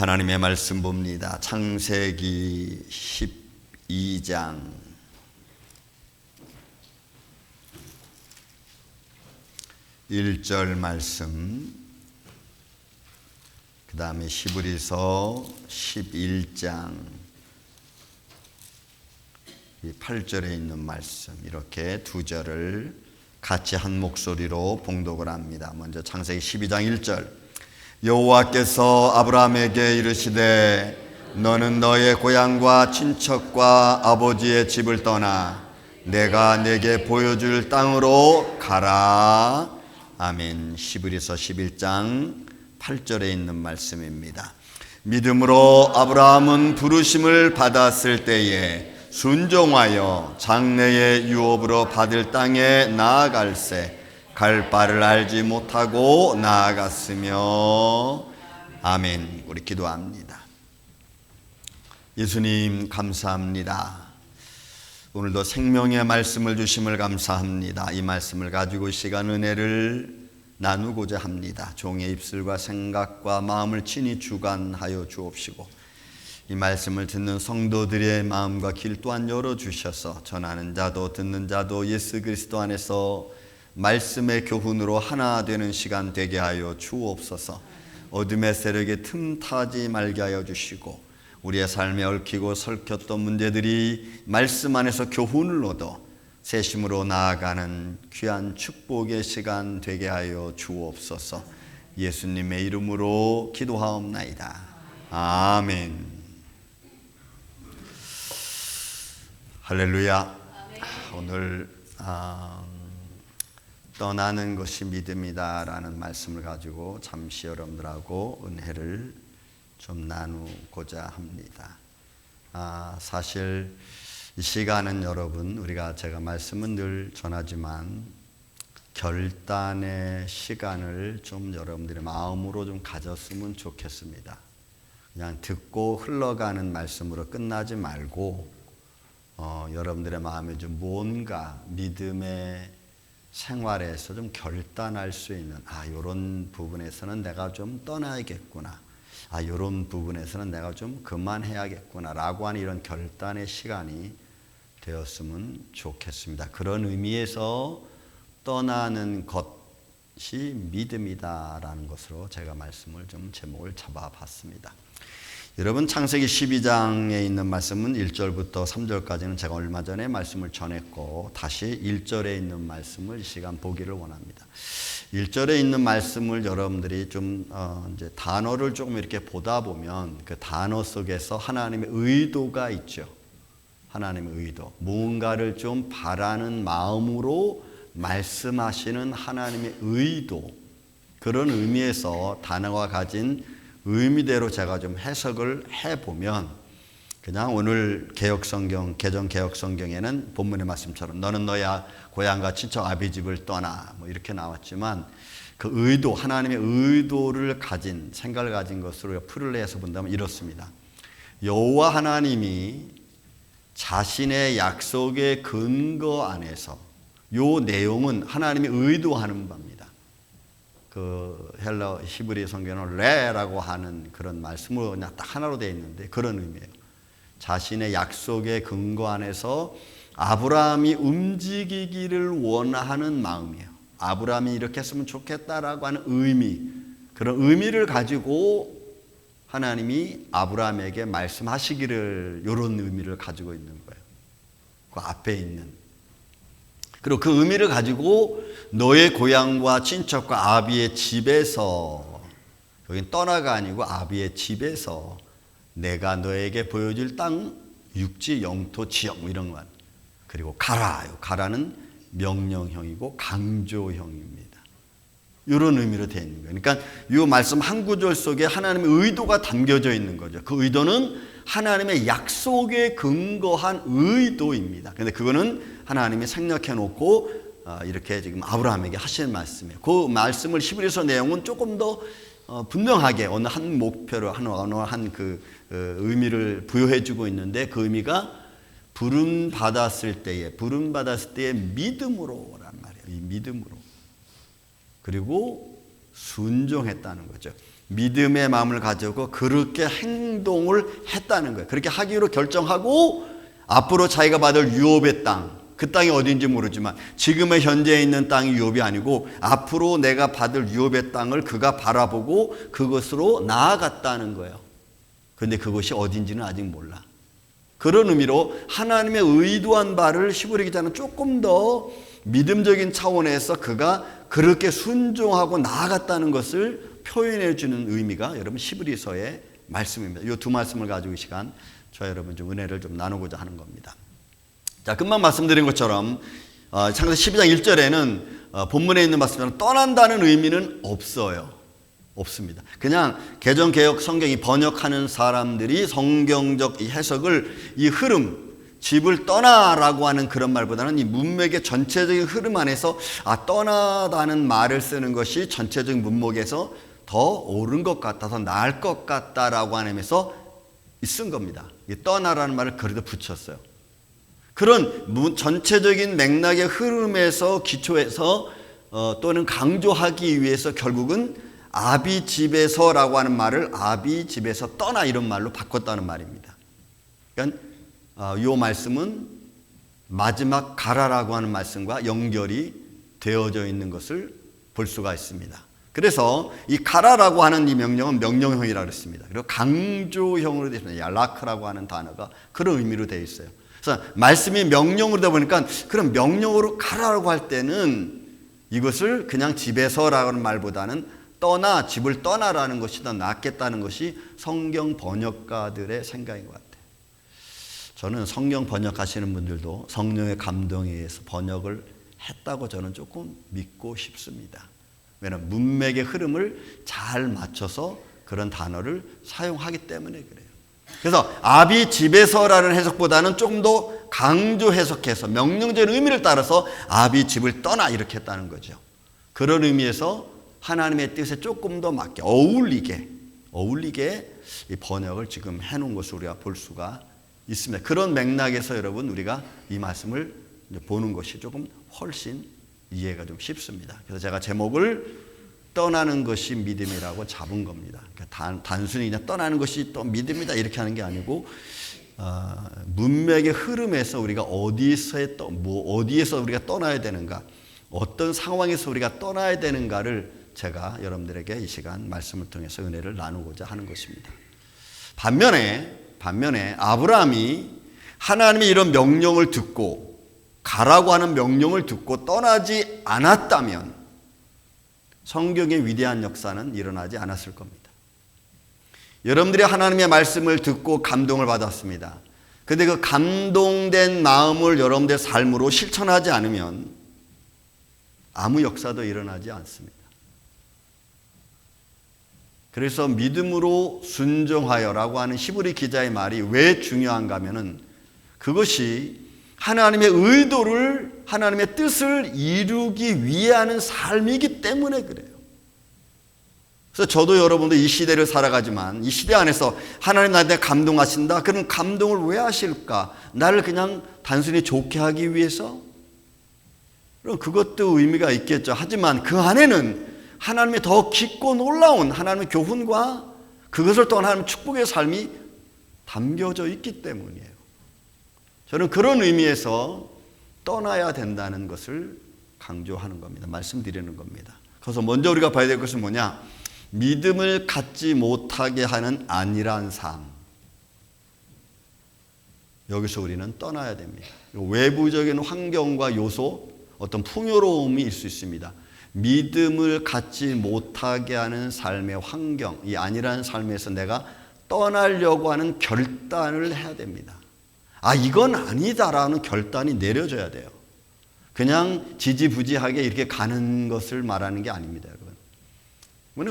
하나님의 말씀 봅니다. 창세기 12장 1절 말씀, 그 다음에 히브리서 11장 8절에 있는 말씀, 이렇게 두 절을 같이 한 목소리로 봉독을 합니다. 먼저 창세기 12장 1절. 여호와께서 아브라함에게 이르시되 너는 너의 고향과 친척과 아버지의 집을 떠나 내가 내게 보여줄 땅으로 가라. 아멘. 히브리서 11장 8절에 있는 말씀입니다. 믿음으로 아브라함은 부르심을 받았을 때에 순종하여 장래의 유업으로 받을 땅에 나아갈새 갈 바를 알지 못하고 나아갔으며. 아멘. 우리 기도합니다. 예수님 감사합니다. 오늘도 생명의 말씀을 주심을 감사합니다. 이 말씀을 가지고 시간 은혜를 나누고자 합니다. 종의 입술과 생각과 마음을 친히 주관하여 주옵시고 이 말씀을 듣는 성도들의 마음과 길 또한 열어주셔서 전하는 자도 듣는 자도 예수 그리스도 안에서 말씀의 교훈으로 하나 되는 시간 되게 하여 주옵소서. 어둠의 세력에 틈타지 말게 하여 주시고 우리의 삶에 얽히고 설켰던 문제들이 말씀 안에서 교훈을 얻어 세심으로 나아가는 귀한 축복의 시간 되게 하여 주옵소서. 예수님의 이름으로 기도하옵나이다. 아멘. 할렐루야. 오늘 떠나는 것이 믿음이다라는 말씀을 가지고 잠시 여러분들하고 은혜를 좀 나누고자 합니다. 사실 이 시간은 여러분, 제가 말씀은 늘 전하지만 결단의 시간을 좀 여러분들의 마음으로 좀 가졌으면 좋겠습니다. 그냥 듣고 흘러가는 말씀으로 끝나지 말고 여러분들의 마음에 좀 뭔가 믿음의 생활에서 좀 결단할 수 있는, 이런 부분에서는 내가 좀 떠나야겠구나, 이런 부분에서는 내가 좀 그만해야겠구나 라고 하는 이런 결단의 시간이 되었으면 좋겠습니다. 그런 의미에서 떠나는 것이 믿음이다라는 것으로 제가 말씀을 좀 제목을 잡아봤습니다. 여러분, 창세기 12장에 있는 말씀은 1절부터 3절까지는 제가 얼마 전에 말씀을 전했고 다시 1절에 있는 말씀을 이 시간 보기를 원합니다. 1절에 있는 말씀을 여러분들이 좀 이제 단어를 조금 이렇게 보다 보면 그 단어 속에서 하나님의 의도가 있죠. 하나님의 의도, 무언가를 좀 바라는 마음으로 말씀하시는 하나님의 의도, 그런 의미에서 단어가 가진 의미대로 제가 좀 해석을 해보면, 그냥 오늘 개정 개혁성경에는 본문의 말씀처럼 너는 너의 고향과 친척 아비 집을 떠나 이렇게 나왔지만, 그 의도, 하나님의 의도를 가진, 생각을 가진 것으로 풀을 내서 본다면 이렇습니다. 여호와 하나님이 자신의 약속의 근거 안에서, 요 내용은 하나님이 의도하는 바입니다. 그 헬라 히브리 성경은 레라고 하는 그런 말씀으로 그냥 딱 하나로 되어 있는데 그런 의미예요. 자신의 약속의 근거 안에서 아브라함이 움직이기를 원하는 마음이에요. 아브라함이 이렇게 했으면 좋겠다라고 하는 의미, 그런 의미를 가지고 하나님이 아브라함에게 말씀하시기를, 이런 의미를 가지고 있는 거예요. 그 앞에 있는. 그리고 그 의미를 가지고 너의 고향과 친척과 아비의 집에서, 여긴 떠나가 아니고 아비의 집에서 내가 너에게 보여줄 땅, 육지, 영토, 지역 이런 것. 그리고 가라. 가라는 명령형이고 강조형입니다. 이런 의미로 되어 있는 거예요. 그러니까 이 말씀 한 구절 속에 하나님의 의도가 담겨져 있는 거죠. 그 의도는 하나님의 약속에 근거한 의도입니다. 그런데 그거는 하나님이 생략해 놓고 이렇게 지금 아브라함에게 하시는 말씀이에요. 그 말씀을 히브리서 내용은 조금 더 분명하게 어느 한 목표를, 어느 한 그 의미를 부여해 주고 있는데, 그 의미가 부름 받았을 때의 믿음으로란 말이에요. 이 믿음으로. 그리고 순종했다는 거죠. 믿음의 마음을 가지고 그렇게 행동을 했다는 거예요. 그렇게 하기로 결정하고 앞으로 자기가 받을 유업의 땅, 그 땅이 어딘지 모르지만 지금의 현재에 있는 땅이 유업이 아니고 앞으로 내가 받을 유업의 땅을 그가 바라보고 그것으로 나아갔다는 거예요. 그런데 그것이 어딘지는 아직 몰라. 그런 의미로 하나님의 의도한 바를 히브리 기자는 조금 더 믿음적인 차원에서 그가 그렇게 순종하고 나아갔다는 것을 표현해 주는 의미가 여러분 히브리서의 말씀입니다. 이 두 말씀을 가지고 이 시간 저 여러분 좀 은혜를 좀 나누고자 하는 겁니다. 자, 금방 말씀드린 것처럼 창세기 12장 1절에는 본문에 있는 말씀처럼 떠난다는 의미는 없습니다. 그냥 개정개혁 성경이 번역하는 사람들이 성경적 이 해석을 이 흐름, 집을 떠나라고 하는 그런 말보다는 이 문맥의 전체적인 흐름 안에서 떠나다는 말을 쓰는 것이 전체적인 문맥에서 더 옳은 것 같아서 나을 것 같다라고 하는 의미에서 쓴 겁니다. 이 떠나라는 말을 거기다 붙였어요. 그런 전체적인 맥락의 흐름에서 기초해서 또는 강조하기 위해서 결국은 아비 집에서라고 하는 말을 아비 집에서 떠나 이런 말로 바꿨다는 말입니다. 그러니까 이 말씀은 마지막 가라라고 하는 말씀과 연결이 되어져 있는 것을 볼 수가 있습니다. 그래서 이 가라라고 하는 이 명령은 명령형이라고 했습니다. 그리고 강조형으로 되어 있습니다. 얄라크라고 하는 단어가 그런 의미로 되어 있어요. 그래서 말씀이 명령으로 되다 보니까 그런 명령으로 가라라고 할 때는 이것을 그냥 집에서라고 하는 말보다는 떠나, 집을 떠나라는 것이 더 낫겠다는 것이 성경 번역가들의 생각인 것 같아요. 저는 성경 번역하시는 분들도 성령의 감동에 의해서 번역을 했다고 저는 조금 믿고 싶습니다. 왜냐하면 문맥의 흐름을 잘 맞춰서 그런 단어를 사용하기 때문에 그래요. 그래서 아비 집에서라는 해석보다는 조금 더 강조 해석해서 명령적인 의미를 따라서 아비 집을 떠나 이렇게 했다는 거죠. 그런 의미에서 하나님의 뜻에 조금 더 맞게 어울리게 이 번역을 지금 해놓은 것을 우리가 볼 수가 있습니다. 그런 맥락에서 여러분 우리가 이 말씀을 보는 것이 조금 훨씬 이해가 좀 쉽습니다. 그래서 제가 제목을 떠나는 것이 믿음이라고 잡은 겁니다. 그러니까 단순히 그냥 떠나는 것이 또 믿음이다 이렇게 하는 게 아니고 문맥의 흐름에서 우리가 어디에서 우리가 떠나야 되는가, 어떤 상황에서 우리가 떠나야 되는가를 제가 여러분들에게 이 시간 말씀을 통해서 은혜를 나누고자 하는 것입니다. 반면에 아브라함이 하나님의 이런 명령을 듣고 가라고 하는 명령을 듣고 떠나지 않았다면 성경의 위대한 역사는 일어나지 않았을 겁니다. 여러분들이 하나님의 말씀을 듣고 감동을 받았습니다. 그런데 그 감동된 마음을 여러분들의 삶으로 실천하지 않으면 아무 역사도 일어나지 않습니다. 그래서 믿음으로 순종하여라고 하는 히브리 기자의 말이 왜 중요한가 하면은 그것이 하나님의 의도를, 하나님의 뜻을 이루기 위해 하는 삶이기 때문에 그래요. 그래서 저도 여러분도 이 시대를 살아가지만 이 시대 안에서 하나님 나한테 감동하신다. 그럼 감동을 왜 하실까? 나를 그냥 단순히 좋게 하기 위해서? 그럼 그것도 의미가 있겠죠. 하지만 그 안에는 하나님의 더 깊고 놀라운 하나님의 교훈과 그것을 통한 하나님의 축복의 삶이 담겨져 있기 때문이에요. 저는 그런 의미에서 떠나야 된다는 것을 강조하는 겁니다. 말씀드리는 겁니다. 그래서 먼저 우리가 봐야 될 것은 뭐냐? 믿음을 갖지 못하게 하는 안일한 삶. 여기서 우리는 떠나야 됩니다. 외부적인 환경과 요소, 어떤 풍요로움이 있을 수 있습니다. 믿음을 갖지 못하게 하는 삶의 환경, 이 안일한 삶에서 내가 떠나려고 하는 결단을 해야 됩니다. 이건 아니다라는 결단이 내려져야 돼요. 그냥 지지부지하게 이렇게 가는 것을 말하는 게 아닙니다, 여러분.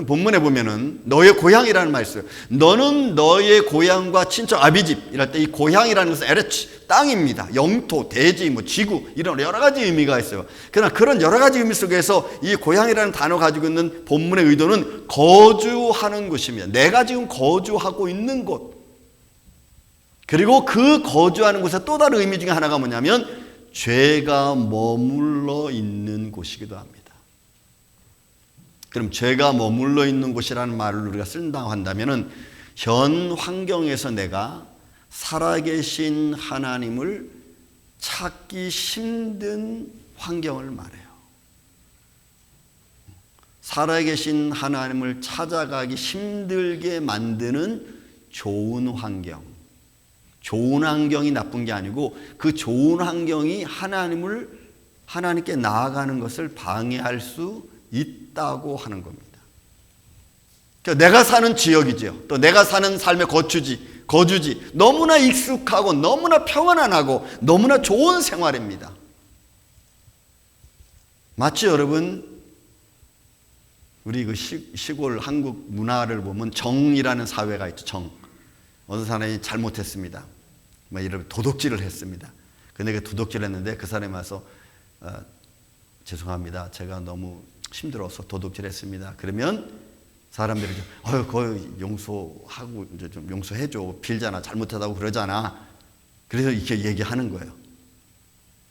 본문에 보면은 너의 고향이라는 말이 있어요. 너는 너의 고향과 친척 아비집 이럴 때 이 고향이라는 것은 에레츠 땅입니다. 영토, 대지, 지구 이런 여러 가지 의미가 있어요. 그러나 그런 여러 가지 의미 속에서 이 고향이라는 단어 가지고 있는 본문의 의도는 거주하는 곳입니다. 내가 지금 거주하고 있는 곳. 그리고 그 거주하는 곳의 또 다른 의미 중에 하나가 뭐냐면 죄가 머물러 있는 곳이기도 합니다. 그럼 죄가 머물러 있는 곳이라는 말을 우리가 쓴다고 한다면은 현 환경에서 내가 살아계신 하나님을 찾기 힘든 환경을 말해요. 살아계신 하나님을 찾아가기 힘들게 만드는 좋은 환경. 좋은 환경이 나쁜 게 아니고 그 좋은 환경이 하나님께 나아가는 것을 방해할 수 있다고 하는 겁니다. 그러니까 내가 사는 지역이죠. 또 내가 사는 삶의 거주지 너무나 익숙하고 너무나 평안하고 너무나 좋은 생활입니다. 마치 여러분 우리 그 시골 한국 문화를 보면 정이라는 사회가 있죠. 정. 어느 사람이 잘못했습니다. 이런 도둑질을 했습니다. 근데 그 도둑질을 했는데 그 사람이 와서 죄송합니다. 제가 너무 힘들어서 도둑질했습니다. 그러면 사람들이 거의 용서하고 이제 좀 용서해줘. 빌잖아. 잘못하다고 그러잖아. 그래서 이렇게 얘기하는 거예요.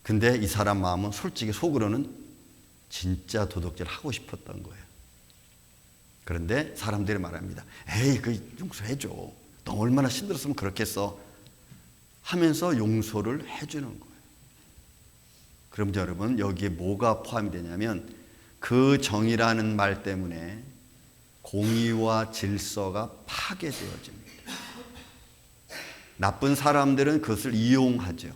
근데 이 사람 마음은 솔직히 속으로는 진짜 도둑질 하고 싶었던 거예요. 그런데 사람들이 말합니다. 에이, 용서해줘. 너 얼마나 힘들었으면 그렇겠어. 하면서 용서를 해주는 거예요. 그럼 여러분, 여기에 뭐가 포함이 되냐면 그 정의라는 말 때문에 공의와 질서가 파괴되어집니다. 나쁜 사람들은 그것을 이용하죠.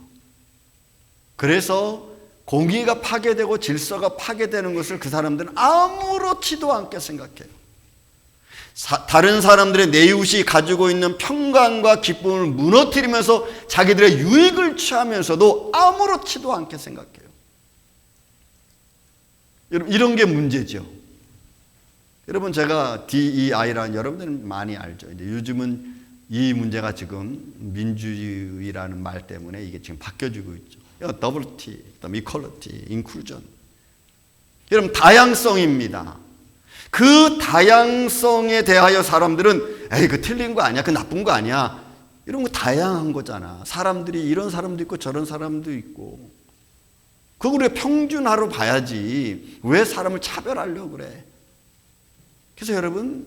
그래서 공의가 파괴되고 질서가 파괴되는 것을 그 사람들은 아무렇지도 않게 생각해요. 다른 사람들의 내 이웃이 가지고 있는 평강과 기쁨을 무너뜨리면서 자기들의 유익을 취하면서도 아무렇지도 않게 생각해요. 여러분, 이런 게 문제죠. 여러분, 제가 DEI라는 여러분들은 많이 알죠. 이제 요즘은 이 문제가 지금 민주주의라는 말 때문에 이게 지금 바뀌어지고 있죠. WT, Equality, Inclusion. 여러분, 다양성입니다. 그 다양성에 대하여 사람들은 에이, 그 틀린 거 아니야, 그 나쁜 거 아니야. 이런 거 다양한 거잖아. 사람들이 이런 사람도 있고 저런 사람도 있고. 그걸 우리가 평준화로 봐야지. 왜 사람을 차별하려고 그래? 그래서 여러분,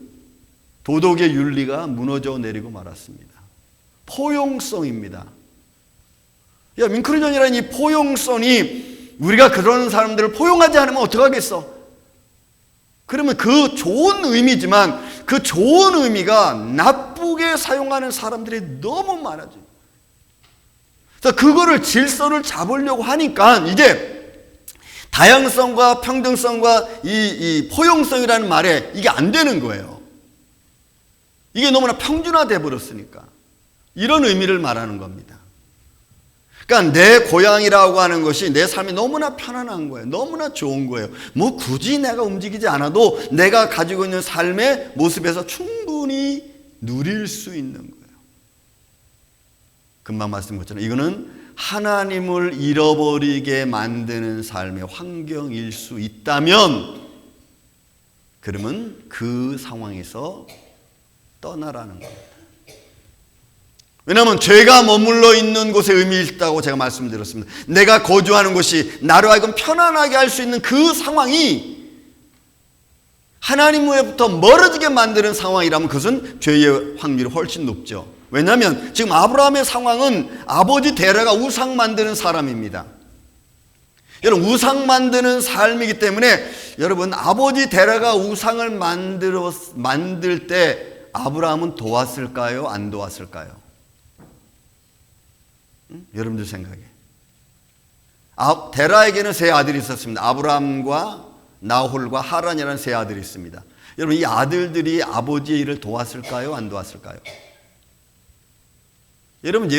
도덕의 윤리가 무너져 내리고 말았습니다. 포용성입니다. 민크루전이라는 이 포용성이 우리가 그런 사람들을 포용하지 않으면 어떡하겠어? 그러면 그 좋은 의미지만 그 좋은 의미가 나쁘게 사용하는 사람들이 너무 많아져요. 그래서 그거를 질서를 잡으려고 하니까 이제 다양성과 평등성과 이 포용성이라는 말에 이게 안 되는 거예요. 이게 너무나 평준화돼 버렸으니까. 이런 의미를 말하는 겁니다. 그러니까 내 고향이라고 하는 것이 내 삶이 너무나 편안한 거예요. 너무나 좋은 거예요. 뭐 굳이 내가 움직이지 않아도 내가 가지고 있는 삶의 모습에서 충분히 누릴 수 있는 거예요. 금방 말씀드린 것처럼 이거는 하나님을 잃어버리게 만드는 삶의 환경일 수 있다면 그러면 그 상황에서 떠나라는 겁니다. 왜냐하면 죄가 머물러 있는 곳에 의미 있다고 제가 말씀드렸습니다. 내가 거주하는 곳이 나로 하여금 편안하게 할 수 있는 그 상황이 하나님으로부터 멀어지게 만드는 상황이라면 그것은 죄의 확률이 훨씬 높죠. 왜냐하면 지금 아브라함의 상황은 아버지 데라가 우상 만드는 사람입니다. 여러분, 우상 만드는 삶이기 때문에 여러분, 아버지 데라가 우상을 만들 때 아브라함은 도왔을까요? 안 도왔을까요? 여러분들 생각에 데라에게는 세 아들이 있었습니다. 아브라함과 나홀과 하란이라는 세 아들이 있습니다. 여러분, 이 아들들이 아버지의 일을 도왔을까요? 안 도왔을까요? 여러분,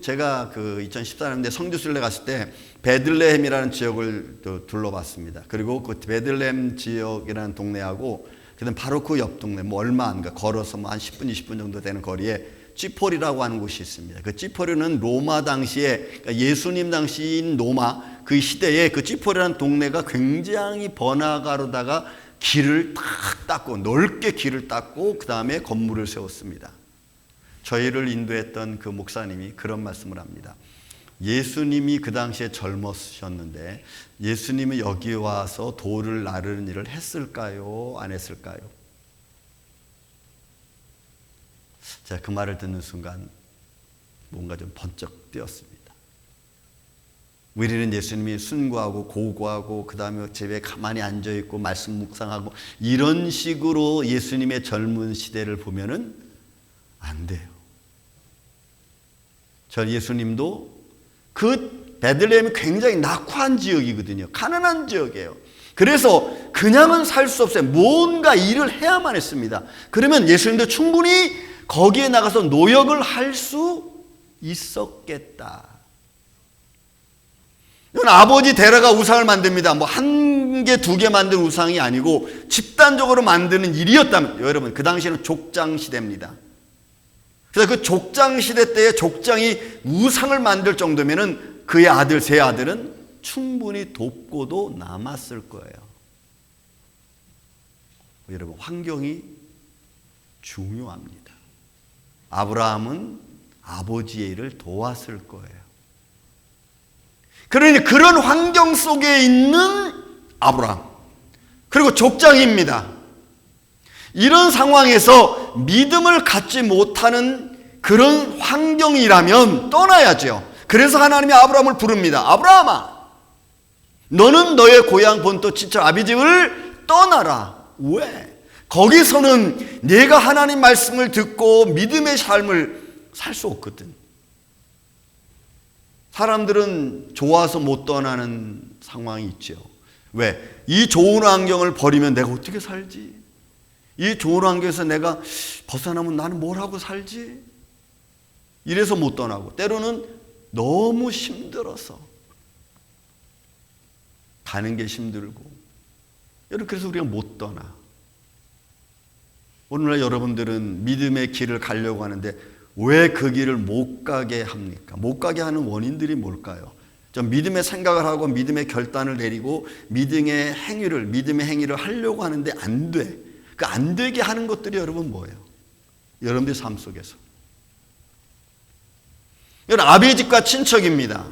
제가 2014년에 성지순례 갔을 때 베들레헴이라는 지역을 둘러봤습니다. 그리고 그 베들레헴 지역이라는 동네하고 그다음 바로 그 옆 동네 얼마 안 가 걸어서 한 10분 20분 정도 되는 거리에 찌포리라고 하는 곳이 있습니다. 그 찌포리는 로마 당시에, 그러니까 예수님 당시인 로마 그 시대에 그 찌포리라는 동네가 굉장히 번화가로다가 길을 딱 닦고 넓게 길을 닦고 그 다음에 건물을 세웠습니다. 저희를 인도했던 그 목사님이 그런 말씀을 합니다. 예수님이 그 당시에 젊으셨는데 예수님이 여기 와서 돌을 나르는 일을 했을까요? 안 했을까요? 제가 그 말을 듣는 순간 뭔가 좀 번쩍 뛰었습니다. 우리는 예수님이 순고하고 고고하고 그 다음에 집에 가만히 앉아있고 말씀 묵상하고 이런 식으로 예수님의 젊은 시대를 보면은 안 돼요. 저 예수님도 그 베들레헴이 굉장히 낙후한 지역이거든요. 가난한 지역이에요. 그래서 그냥은 살 수 없어요. 뭔가 일을 해야만 했습니다. 그러면 예수님도 충분히 거기에 나가서 노역을 할 수 있었겠다. 이건 아버지 데려가 우상을 만듭니다. 뭐 한 개, 두 개 만든 우상이 아니고 집단적으로 만드는 일이었다면, 여러분, 그 당시에는 족장 시대입니다. 그래서 그 족장 시대 때에 족장이 우상을 만들 정도면은 그의 아들, 세 아들은 충분히 돕고도 남았을 거예요. 여러분, 환경이 중요합니다. 아브라함은 아버지의 일을 도왔을 거예요. 그러니 그런 환경 속에 있는 아브라함, 그리고 족장입니다. 이런 상황에서 믿음을 갖지 못하는 그런 환경이라면 떠나야죠. 그래서 하나님이 아브라함을 부릅니다. 아브라함아, 너는 너의 고향 본토 친척 아비 집을 떠나라. 왜? 거기서는 내가 하나님 말씀을 듣고 믿음의 삶을 살 수 없거든. 사람들은 좋아서 못 떠나는 상황이 있죠. 왜? 이 좋은 환경을 버리면 내가 어떻게 살지? 이 좋은 환경에서 내가 벗어나면 나는 뭘 하고 살지? 이래서 못 떠나고, 때로는 너무 힘들어서 가는 게 힘들고, 여러분, 그래서 우리가 못 떠나. 오늘날 여러분들은 믿음의 길을 가려고 하는데 왜 그 길을 못 가게 합니까? 못 가게 하는 원인들이 뭘까요? 좀 믿음의 생각을 하고 믿음의 결단을 내리고 믿음의 행위를 하려고 하는데 안 돼. 그 안 되게 하는 것들이 여러분 뭐예요? 여러분들 삶 속에서. 이건 아비 집과 친척입니다.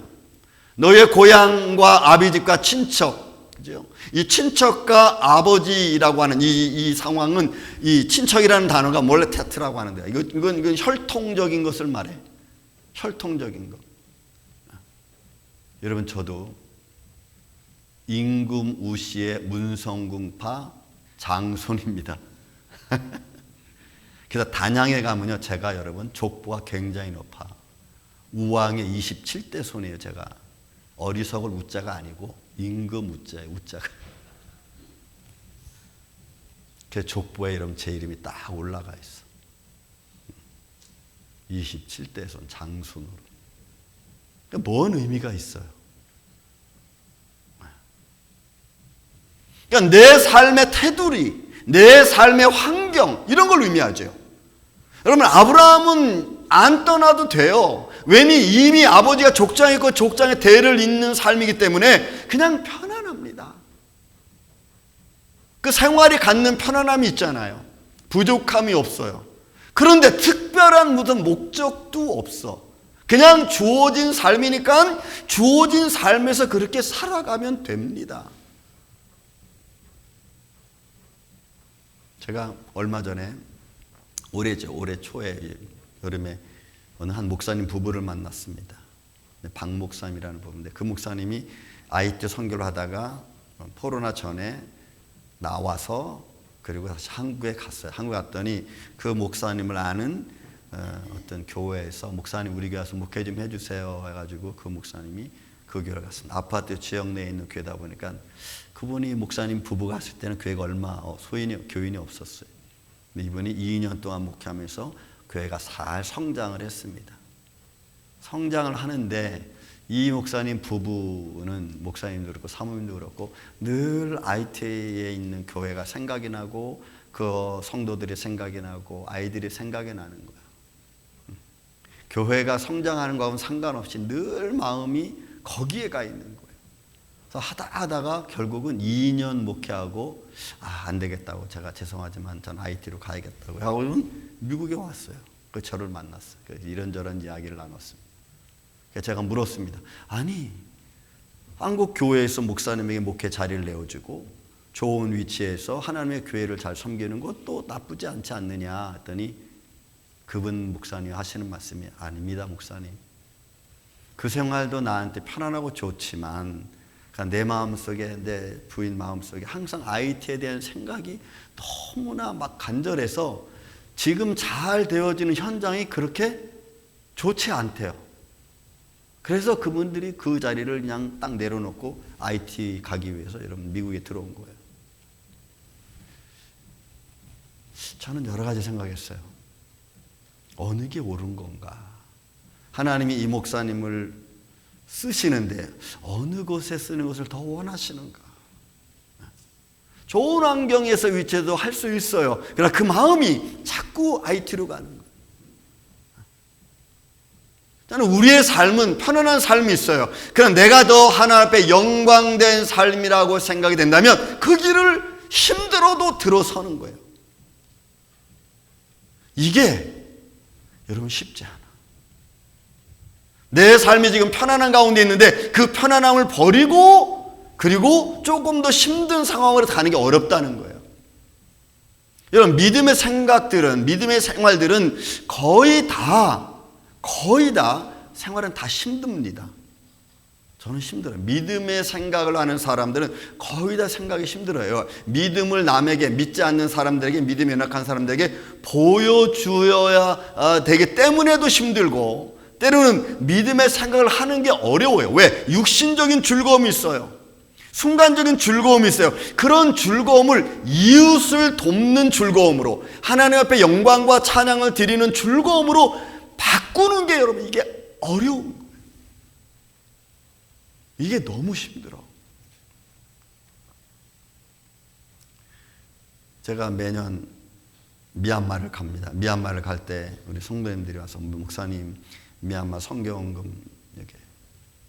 너의 고향과 아비 집과 친척. 그죠? 이 친척과 아버지라고 하는 이 상황은, 이 친척이라는 단어가 원래 테트라고 하는데, 이건 혈통적인 것을 말해. 혈통적인 것. 여러분, 저도 임금 우씨의 문성궁파 장손입니다. 그래서 단양에 가면요, 제가 여러분 족보가 굉장히 높아. 우왕의 27대 손이에요. 제가 어리석을 우자가 아니고 임금 우자예요. 우자가. 그 족보에 이름, 제 이름이 딱 올라가 있어. 27대 손 장손으로. 뭔 의미가 있어요? 그러니까 내 삶의 테두리, 내 삶의 환경, 이런 걸 의미하죠. 여러분, 아브라함은 안 떠나도 돼요. 왜니 이미 아버지가 족장에 있고 족장의 대를 잇는 삶이기 때문에 그냥 편안합니다. 그 생활이 갖는 편안함이 있잖아요. 부족함이 없어요. 그런데 특별한 무슨 목적도 없어. 그냥 주어진 삶이니까 주어진 삶에서 그렇게 살아가면 됩니다. 제가 얼마 전에, 올해 초에, 여름에 어느 한 목사님 부부를 만났습니다. 박 목사님이라는 부부인데, 그 목사님이 아이티 선교를 하다가 코로나 전에 나와서 그리고 다시 한국에 갔어요. 한국에 갔더니 그 목사님을 아는 어떤 교회에서, 목사님 우리 교회 와서 목회 좀 해주세요 해가지고 그 목사님이 그 교회를 갔습니다. 아파트 지역 내에 있는 교회다 보니까 그분이 목사님 부부가 갔을 때는 교회가 교인이 없었어요. 근데 이분이 2년 동안 목회하면서 교회가 잘 성장을 했습니다. 성장을 하는데 이 목사님 부부는, 목사님도 그렇고 사모님도 그렇고, 늘 IT에 있는 교회가 생각이 나고 그 성도들이 생각이 나고 아이들이 생각이 나는 거예요. 교회가 성장하는 거하고는 상관없이 늘 마음이 거기에 가 있는 거예요. 그래서 하다가 결국은 2년 목회하고 안 되겠다고, 제가 죄송하지만 전 IT로 가야겠다고 하고는 미국에 왔어요. 그 저를 만났어요. 그래서 이런저런 이야기를 나눴습니다. 제가 물었습니다. 아니, 한국 교회에서 목사님에게 목회 자리를 내어주고 좋은 위치에서 하나님의 교회를 잘 섬기는 것도 나쁘지 않지 않느냐 했더니 그분 목사님 하시는 말씀이 아닙니다, 목사님. 그 생활도 나한테 편안하고 좋지만 내 마음속에, 내 부인 마음속에 항상 IT에 대한 생각이 너무나 막 간절해서 지금 잘 되어지는 현장이 그렇게 좋지 않대요. 그래서 그분들이 그 자리를 그냥 딱 내려놓고 IT 가기 위해서 여러분 미국에 들어온 거예요. 저는 여러 가지 생각했어요. 어느 게 옳은 건가? 하나님이 이 목사님을 쓰시는데 어느 곳에 쓰는 것을 더 원하시는가? 좋은 환경에서 위치해도 할 수 있어요. 그러나 그 마음이 자꾸 IT로 가는 거예요. 저는 우리의 삶은 편안한 삶이 있어요. 그러나 내가 더 하나님 앞에 영광된 삶이라고 생각이 된다면 그 길을 힘들어도 들어서는 거예요. 이게 여러분 쉽지 않아. 내 삶이 지금 편안한 가운데 있는데 그 편안함을 버리고 그리고 조금 더 힘든 상황으로 가는 게 어렵다는 거예요. 여러분 믿음의 생각들은, 믿음의 생활들은 거의 다 생활은 다 힘듭니다. 저는 힘들어요. 믿음의 생각을 하는 사람들은 거의 다 생각이 힘들어요. 믿음을 남에게, 믿지 않는 사람들에게, 믿음이 연약한 사람들에게 보여주어야 되기 때문에도 힘들고 때로는 믿음의 생각을 하는 게 어려워요. 왜? 육신적인 즐거움이 있어요. 순간적인 즐거움이 있어요. 그런 즐거움을 이웃을 돕는 즐거움으로, 하나님 앞에 영광과 찬양을 드리는 즐거움으로 바꾸는 게 여러분 이게 어려운 거예요. 이게 너무 힘들어. 제가 매년 미얀마를 갑니다. 미얀마를 갈 때 우리 성도님들이 와서 목사님 미얀마 선교원금 이렇게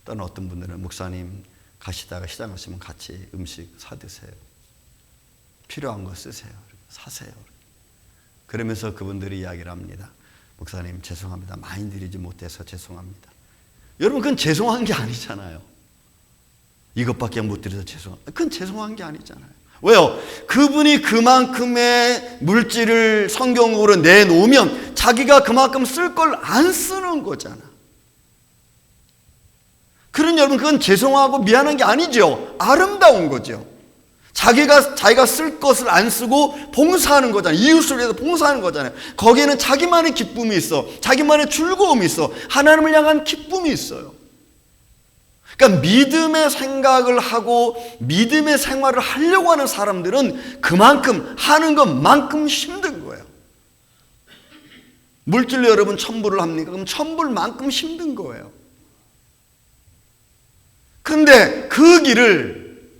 또는 어떤 분들은 목사님 가시다가 시장 가시면 같이 음식 사 드세요. 필요한 거 쓰세요. 사세요. 그러면서 그분들이 이야기를 합니다. 목사님 죄송합니다. 많이 드리지 못해서 죄송합니다. 여러분 그건 죄송한 게 아니잖아요. 이것밖에 못 드려서 죄송합니다. 그건 죄송한 게 아니잖아요. 왜요? 그분이 그만큼의 물질을 성경으로 내놓으면 자기가 그만큼 쓸 걸 안 쓰는 거잖아. 그런 여러분 그건 죄송하고 미안한 게 아니죠. 아름다운 거죠. 자기가 쓸 것을 안 쓰고 봉사하는 거잖아요. 이웃을 위해서 봉사하는 거잖아요. 거기에는 자기만의 기쁨이 있어. 자기만의 즐거움이 있어. 하나님을 향한 기쁨이 있어요. 그러니까 믿음의 생각을 하고 믿음의 생활을 하려고 하는 사람들은 그만큼 하는 것만큼 힘든 거예요. 물질로 여러분 천불을 합니까? 그럼 천불만큼 힘든 거예요. 그런데 그 길을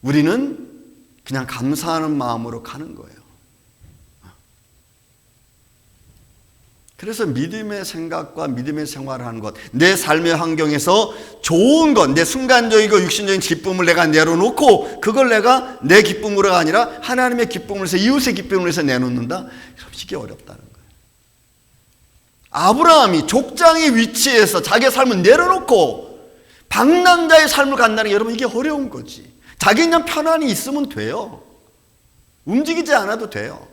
우리는 그냥 감사하는 마음으로 가는 거예요. 그래서 믿음의 생각과 믿음의 생활을 하는 것, 내 삶의 환경에서 좋은 것, 내 순간적이고 육신적인 기쁨을 내가 내려놓고 그걸 내가 내 기쁨으로가 아니라 하나님의 기쁨을 위해서, 이웃의 기쁨을 위해서 내놓는다? 이게 어렵다는 거예요. 아브라함이 족장의 위치에서 자기의 삶을 내려놓고 방랑자의 삶을 간다는 게 여러분 이게 어려운 거지. 자기 그냥 편안히 있으면 돼요. 움직이지 않아도 돼요.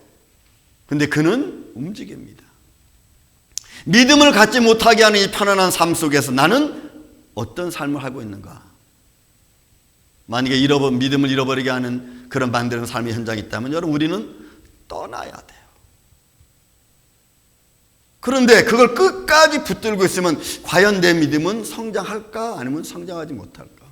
근데 그는 움직입니다. 믿음을 갖지 못하게 하는 이 편안한 삶 속에서 나는 어떤 삶을 하고 있는가? 만약에 믿음을 잃어버리게 하는 그런 만드는 삶의 현장이 있다면 여러분 우리는 떠나야 돼요. 그런데 그걸 끝까지 붙들고 있으면 과연 내 믿음은 성장할까? 아니면 성장하지 못할까?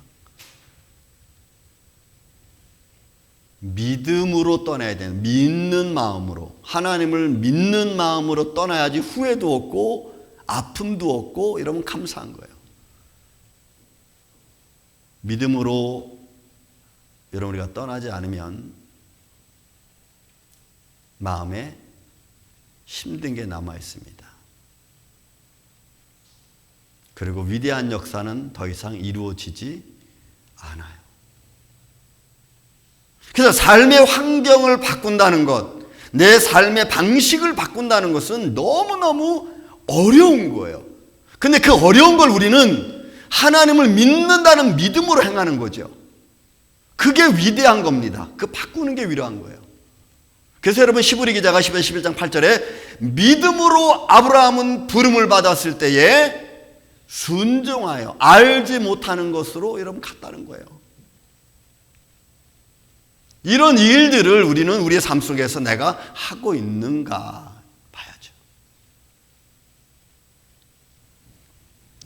믿음으로 떠나야 되는, 믿는 마음으로, 하나님을 믿는 마음으로 떠나야지 후회도 없고 아픔도 없고 이러면 감사한 거예요. 믿음으로 여러분 우리가 떠나지 않으면 마음에 힘든 게 남아 있습니다. 그리고 위대한 역사는 더 이상 이루어지지 않아요. 그래서 삶의 환경을 바꾼다는 것, 내 삶의 방식을 바꾼다는 것은 너무너무 어려운 거예요. 근데 그 어려운 걸 우리는 하나님을 믿는다는 믿음으로 행하는 거죠. 그게 위대한 겁니다. 그 바꾸는 게 위대한 거예요. 그래서 여러분 히브리 기자가 11장 8절에 믿음으로 아브라함은 부름을 받았을 때에 순종하여 알지 못하는 것으로 여러분 갔다는 거예요. 이런 일들을 우리는 우리의 삶 속에서 내가 하고 있는가 봐야죠.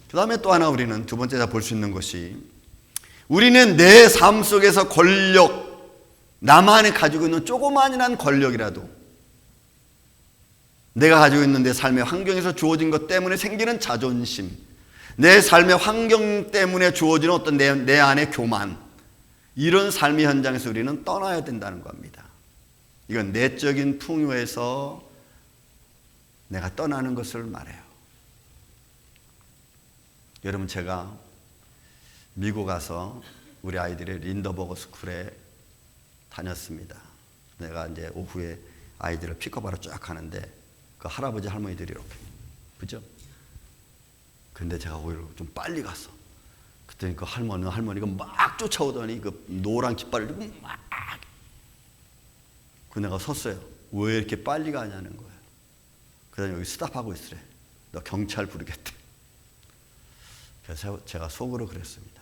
그 다음에 또 하나 우리는 두 번째 볼 수 있는 것이 우리는 내 삶 속에서 권력, 나만이 가지고 있는 조그만한 권력이라도 내가 가지고 있는 내 삶의 환경에서 주어진 것 때문에 생기는 자존심, 내 삶의 환경 때문에 주어지는 어떤 내 안의 교만, 이런 삶의 현장에서 우리는 떠나야 된다는 겁니다. 이건 내적인 풍요에서 내가 떠나는 것을 말해요. 여러분, 제가 미국 가서 우리 아이들의 린더버거 스쿨에 다녔습니다. 내가 이제 오후에 아이들을 픽업하러 쫙 가는데 그 할아버지 할머니들이 이렇게, 그죠? 근데 제가 오히려 좀 빨리 갔어. 그랬더니 그 할머니가 막 쫓아오더니 그 노란 깃발을 들고 막. 그 내가 섰어요. 왜 이렇게 빨리 가냐는 거예요. 그러더니 여기 스탑하고 있으래. 너 경찰 부르겠대. 그래서 제가 속으로 그랬습니다.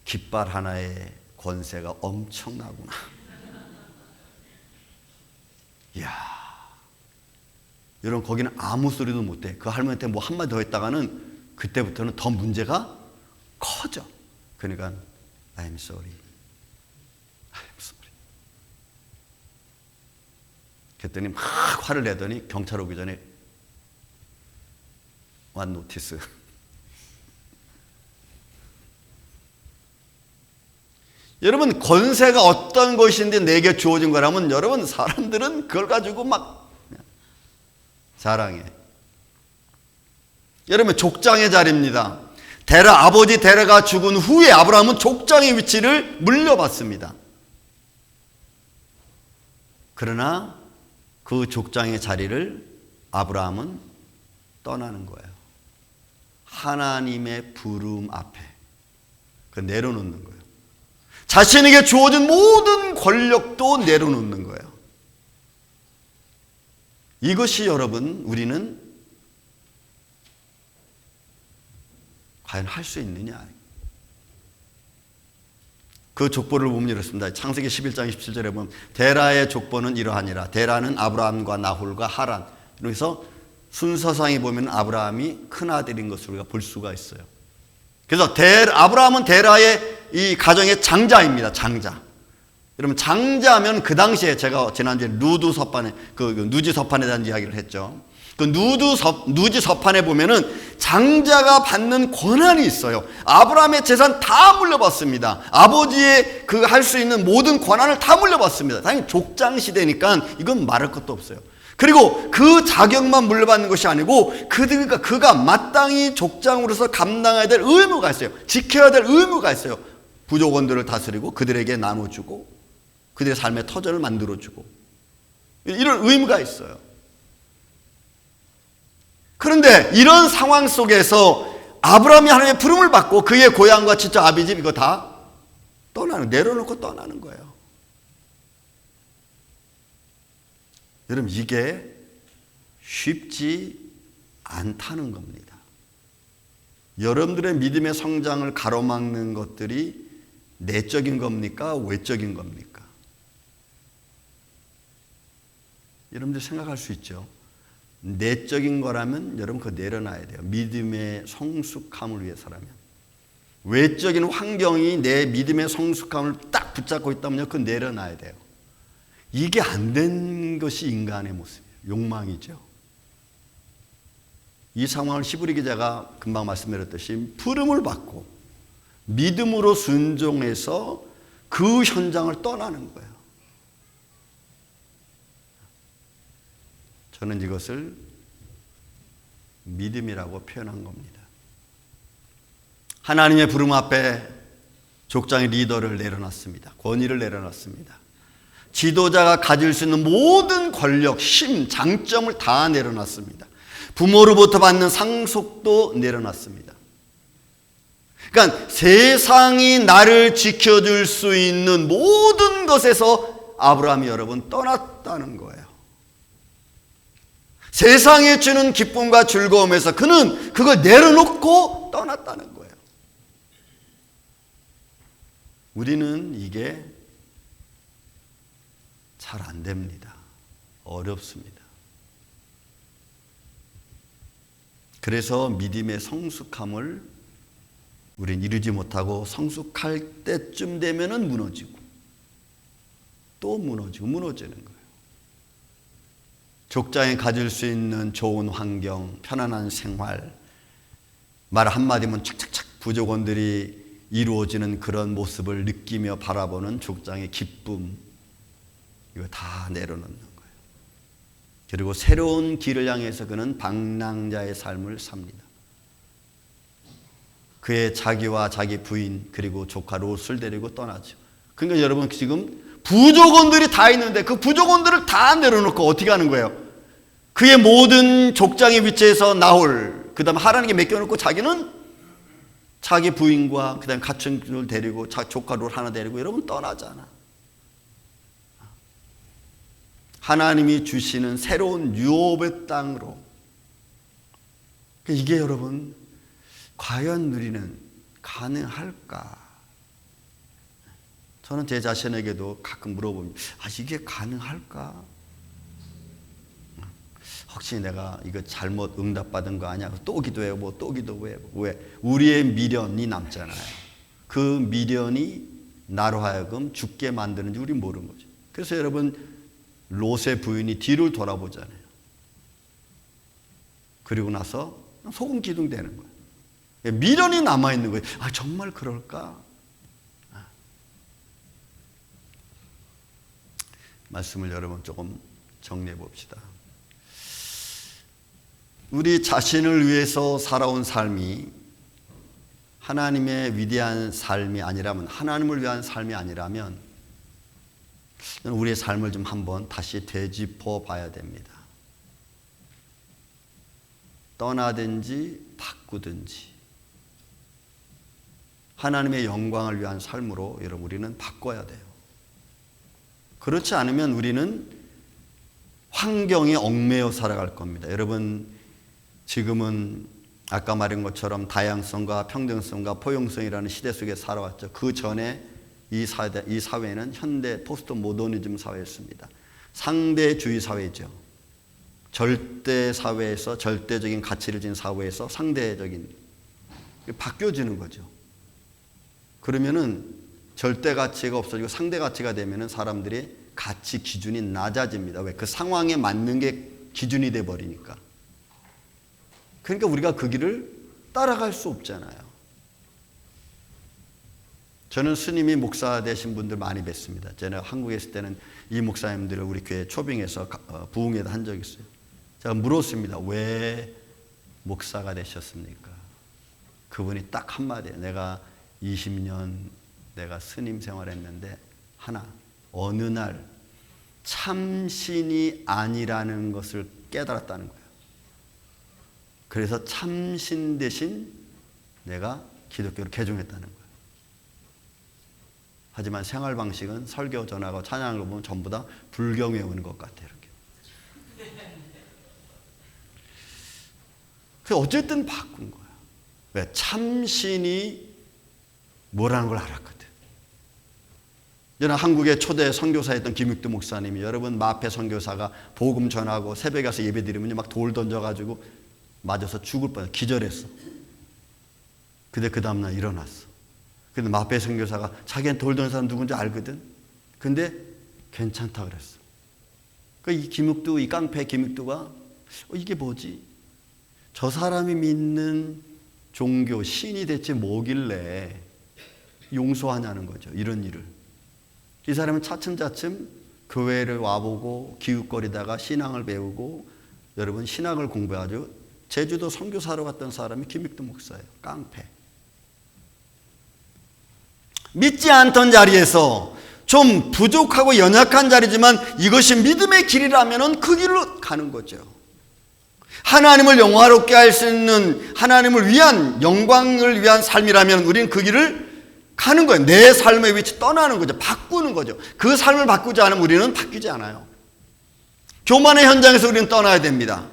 깃발 하나의 권세가 엄청나구나. 이야. 여러분, 거기는 아무 소리도 못해. 그 할머니한테 뭐 한마디 더 했다가는 그때부터는 더 문제가 커져. 그러니까 I'm sorry. I'm sorry. 그랬더니 막 화를 내더니 경찰 오기 전에 one notice. 여러분, 권세가 어떤 것인데 내게 주어진 거라면 여러분, 사람들은 그걸 가지고 막 자랑해. 여러분, 족장의 자리입니다. 아버지 데라가 죽은 후에 아브라함은 족장의 위치를 물려받습니다. 그러나 그 족장의 자리를 아브라함은 떠나는 거예요. 하나님의 부름 앞에 그 내려놓는 거예요. 자신에게 주어진 모든 권력도 내려놓는 거예요. 이것이 여러분, 우리는 과연 할 수 있느냐? 그 족보를 보면 이렇습니다. 창세기 11장 27절에 보면 데라의 족보는 이러하니라. 데라는 아브라함과 나홀과 하란. 그래서 순서상에 보면 아브라함이 큰아들인 것을 우리가 볼 수가 있어요. 그래서 아브라함은 데라의 이 가정의 장자입니다. 장자. 여러분, 장자면 그 당시에 제가 지난주에 누지 서판에 대한 이야기를 했죠. 그 누지 서판에 보면은 장자가 받는 권한이 있어요. 아브라함의 재산 다 물려받습니다. 아버지의 그 할 수 있는 모든 권한을 다 물려받습니다. 당연히 족장 시대니까 이건 말할 것도 없어요. 그리고 그 자격만 물려받는 것이 아니고 그가 마땅히 족장으로서 감당해야 될 의무가 있어요. 지켜야 될 의무가 있어요. 부족원들을 다스리고 그들에게 나눠주고 그들의 삶의 터전을 만들어주고 이런 의무가 있어요. 그런데 이런 상황 속에서 아브라함이 하나님의 부름을 받고 그의 고향과 친척 아비집 이거 다 내려놓고 떠나는 거예요. 여러분, 이게 쉽지 않다는 겁니다. 여러분들의 믿음의 성장을 가로막는 것들이 내적인 겁니까? 외적인 겁니까? 여러분들 생각할 수 있죠. 내적인 거라면 여러분 그거 내려놔야 돼요. 믿음의 성숙함을 위해서라면. 외적인 환경이 내 믿음의 성숙함을 딱 붙잡고 있다면 그거 내려놔야 돼요. 이게 안 된 것이 인간의 모습이에요. 욕망이죠. 이 상황을 히브리 기자가 금방 말씀드렸듯이 부름을 받고 믿음으로 순종해서 그 현장을 떠나는 거예요. 저는 이것을 믿음이라고 표현한 겁니다. 하나님의 부름 앞에 족장의 리더를 내려놨습니다. 권위를 내려놨습니다. 지도자가 가질 수 있는 모든 권력, 힘, 장점을 다 내려놨습니다. 부모로부터 받는 상속도 내려놨습니다. 그러니까 세상이 나를 지켜줄 수 있는 모든 것에서 아브라함이 여러분 떠났다는 거예요. 세상에 주는 기쁨과 즐거움에서 그는 그걸 내려놓고 떠났다는 거예요. 우리는 이게 잘 안 됩니다. 어렵습니다. 그래서 믿음의 성숙함을 우린 이루지 못하고 성숙할 때쯤 되면은 무너지고 또 무너지는 거예요. 족장에 가질 수 있는 좋은 환경, 편안한 생활, 말 한마디면 착착착 부족원들이 이루어지는 그런 모습을 느끼며 바라보는 족장의 기쁨, 이거 다 내려놓는 거예요. 그리고 새로운 길을 향해서 그는 방랑자의 삶을 삽니다. 그의 자기와 자기 부인 그리고 조카 롯을 데리고 떠나죠. 그러니까 여러분 지금 부족원들이 다 있는데 그 부족원들을 다 내려놓고 어떻게 하는 거예요? 그의 모든 족장의 위치에서 나홀, 그 다음에 하나님께 맡겨놓고 자기는 자기 부인과 그 다음에 가축을 데리고 조카 롯 하나 데리고 여러분 떠나잖아. 하나님이 주시는 새로운 유업의 땅으로. 이게 여러분 과연 우리는 가능할까? 저는 제 자신에게도 가끔 물어봅니다. 이게 가능할까? 혹시 내가 이거 잘못 응답받은 거 아니야? 또 기도해요. 또 기도해. 왜? 우리의 미련이 남잖아요. 그 미련이 나로 하여금 죽게 만드는지 우리 모르는 거죠. 그래서 여러분 롯의 부인이 뒤를 돌아보잖아요. 그리고 나서 소금 기둥 되는 거예요. 미련이 남아있는 거예요. 정말 그럴까? 말씀을 여러분 조금 정리해 봅시다. 우리 자신을 위해서 살아온 삶이 하나님의 위대한 삶이 아니라면, 하나님을 위한 삶이 아니라면 우리의 삶을 좀 한번 다시 되짚어 봐야 됩니다. 떠나든지 바꾸든지 하나님의 영광을 위한 삶으로 여러분 우리는 바꿔야 돼요. 그렇지 않으면 우리는 환경에 얽매여 살아갈 겁니다. 여러분 지금은 아까 말한 것처럼 다양성과 평등성과 포용성이라는 시대 속에 살아왔죠. 그 전에 이 사회는 현대 포스트 모더니즘 사회였습니다. 상대주의 사회죠. 절대 사회에서 절대적인 가치를 지닌 사회에서 상대적인 바뀌어지는 거죠. 그러면은 절대 가치가 없어지고 상대 가치가 되면은 사람들이 가치 기준이 낮아집니다. 왜? 그 상황에 맞는 게 기준이 돼 버리니까. 그러니까 우리가 그 길을 따라갈 수 없잖아요. 저는 스님이 목사 되신 분들 많이 뵀습니다. 제가 한국에 있을 때는 이 목사님들을 우리 교회 초빙해서 부흥회도 한 적이 있어요. 제가 물었습니다. 왜 목사가 되셨습니까? 그분이 딱 한마디예요. 내가 20년 내가 스님 생활했는데 어느 날 참신이 아니라는 것을 깨달았다는 거예요. 그래서 참신 대신 내가 기독교를 개종했다는 거예요. 하지만 생활 방식은 설교 전하고 찬양을 보면 전부 다 불경 외우는 것 같아요. 이렇게. 그래서 어쨌든 바꾼 거야. 왜? 참신이 뭐라는 걸 알았거든. 저는 한국의 초대 선교사였던 김육두 목사님이 여러분 마페 선교사가 복음 전하고 새벽에 가서 예배 드리면 막 돌 던져가지고 맞아서 죽을 뻔했어. 기절했어. 근데 그 다음날 일어났어. 근데 마페 선교사가 자기는 돌 던진 사람 누군지 알거든. 근데 괜찮다 그랬어. 이 김육두, 이 깡패 김육두가 이게 뭐지? 저 사람이 믿는 종교, 신이 대체 뭐길래 용서하냐는 거죠. 이런 일을. 이 사람은 차츰차츰 교회를 와보고 기웃거리다가 신앙을 배우고 여러분 신학을 공부하죠. 제주도 선교사로 갔던 사람이 김육두 목사예요. 깡패. 믿지 않던 자리에서 좀 부족하고 연약한 자리지만 이것이 믿음의 길이라면 그 길로 가는 거죠. 하나님을 영화롭게 할 수 있는 하나님을 위한 영광을 위한 삶이라면 우리는 그 길을 가는 거예요. 내 삶의 위치 떠나는 거죠. 바꾸는 거죠. 그 삶을 바꾸지 않으면 우리는 바뀌지 않아요. 교만의 현장에서 우리는 떠나야 됩니다.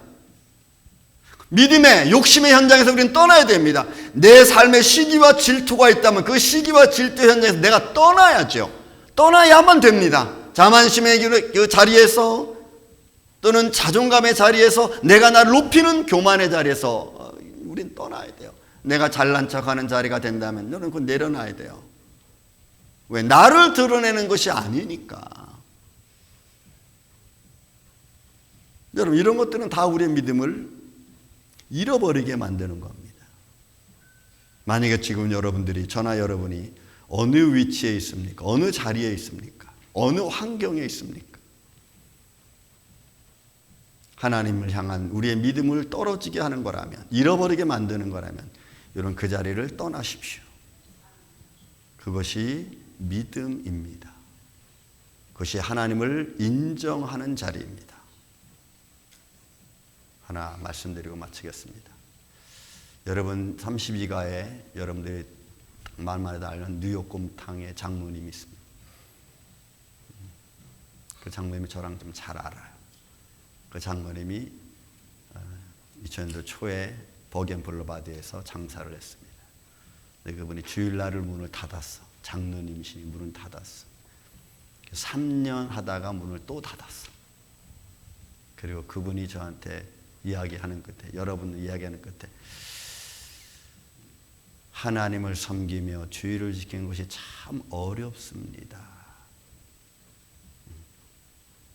믿음의 욕심의 현장에서 우리는 떠나야 됩니다. 내 삶에 시기와 질투가 있다면 그 시기와 질투 현장에서 내가 떠나야죠. 떠나야만 됩니다. 자만심의 그 자리에서 또는 자존감의 자리에서 내가 나를 높이는 교만의 자리에서 우린 떠나야 돼요. 내가 잘난 척하는 자리가 된다면 너는 그거 내려놔야 돼요. 왜? 나를 드러내는 것이 아니니까. 여러분, 이런 것들은 다 우리의 믿음을 잃어버리게 만드는 겁니다. 만약에 지금 여러분들이, 저나 여러분이 어느 위치에 있습니까? 어느 자리에 있습니까? 어느 환경에 있습니까? 하나님을 향한 우리의 믿음을 떨어지게 하는 거라면, 잃어버리게 만드는 거라면 여러분 그 자리를 떠나십시오. 그것이 믿음입니다. 그것이 하나님을 인정하는 자리입니다. 하나 말씀드리고 마치겠습니다. 여러분 32가에 여러분들이 말만에 다 알는 뉴욕곰탕의 장로님이 있습니다. 그 장로님이 저랑 좀 잘 알아요. 그 장로님이 2000년도 초에 버겐 블루바드에서 장사를 했습니다. 근데 그분이 주일날을 문을 닫았어. 장로님이시니 문을 닫았어. 3년 하다가 문을 또 닫았어. 그리고 그분이 저한테 이야기하는 끝에, 여러분 이야기하는 끝에, 하나님을 섬기며 주의를 지키는 것이 참 어렵습니다.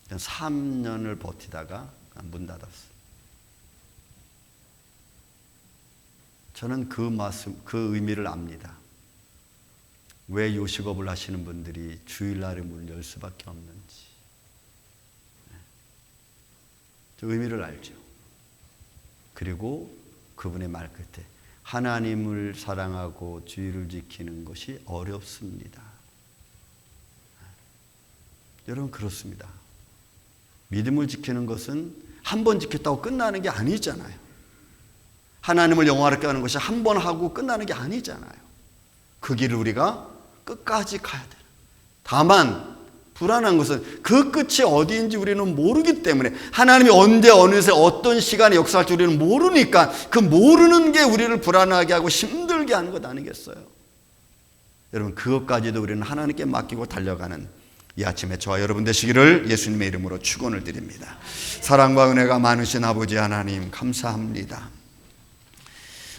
3년을 버티다가 문 닫았어. 저는 그 말씀, 그 의미를 압니다. 왜 요식업을 하시는 분들이 주일날에 문을 열 수밖에 없는지. 저 의미를 알죠. 그리고 그분의 말 끝에 하나님을 사랑하고 주의를 지키는 것이 어렵습니다. 여러분 그렇습니다. 믿음을 지키는 것은 한 번 지켰다고 끝나는 게 아니잖아요. 하나님을 영화롭게 하는 것이 한 번 하고 끝나는 게 아니잖아요. 그 길을 우리가 끝까지 가야 돼요. 다만 불안한 것은 그 끝이 어디인지 우리는 모르기 때문에, 하나님이 언제 어느새 어떤 시간에 역사할지 우리는 모르니까 그 모르는 게 우리를 불안하게 하고 힘들게 하는 것 아니겠어요? 여러분 그것까지도 우리는 하나님께 맡기고 달려가는 이 아침에 저와 여러분 되시기를 예수님의 이름으로 축원을 드립니다. 사랑과 은혜가 많으신 아버지 하나님 감사합니다.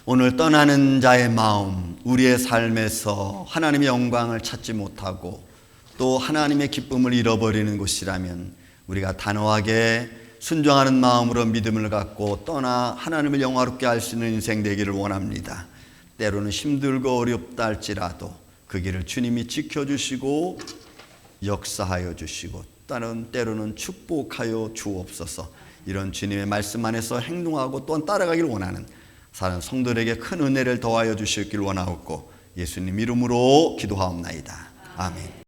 오늘 떠나는 자의 마음, 우리의 삶에서 하나님의 영광을 찾지 못하고 또 하나님의 기쁨을 잃어버리는 곳이라면 우리가 단호하게 순종하는 마음으로 믿음을 갖고 떠나 하나님을 영화롭게 할 수 있는 인생 되기를 원합니다. 때로는 힘들고 어렵다 할지라도 그 길을 주님이 지켜주시고 역사하여 주시고 때로는 축복하여 주옵소서. 이런 주님의 말씀 안에서 행동하고 또한 따라가기를 원하는 사는 성도들에게 큰 은혜를 더하여 주시길 원하옵고 예수님 이름으로 기도하옵나이다. 아멘.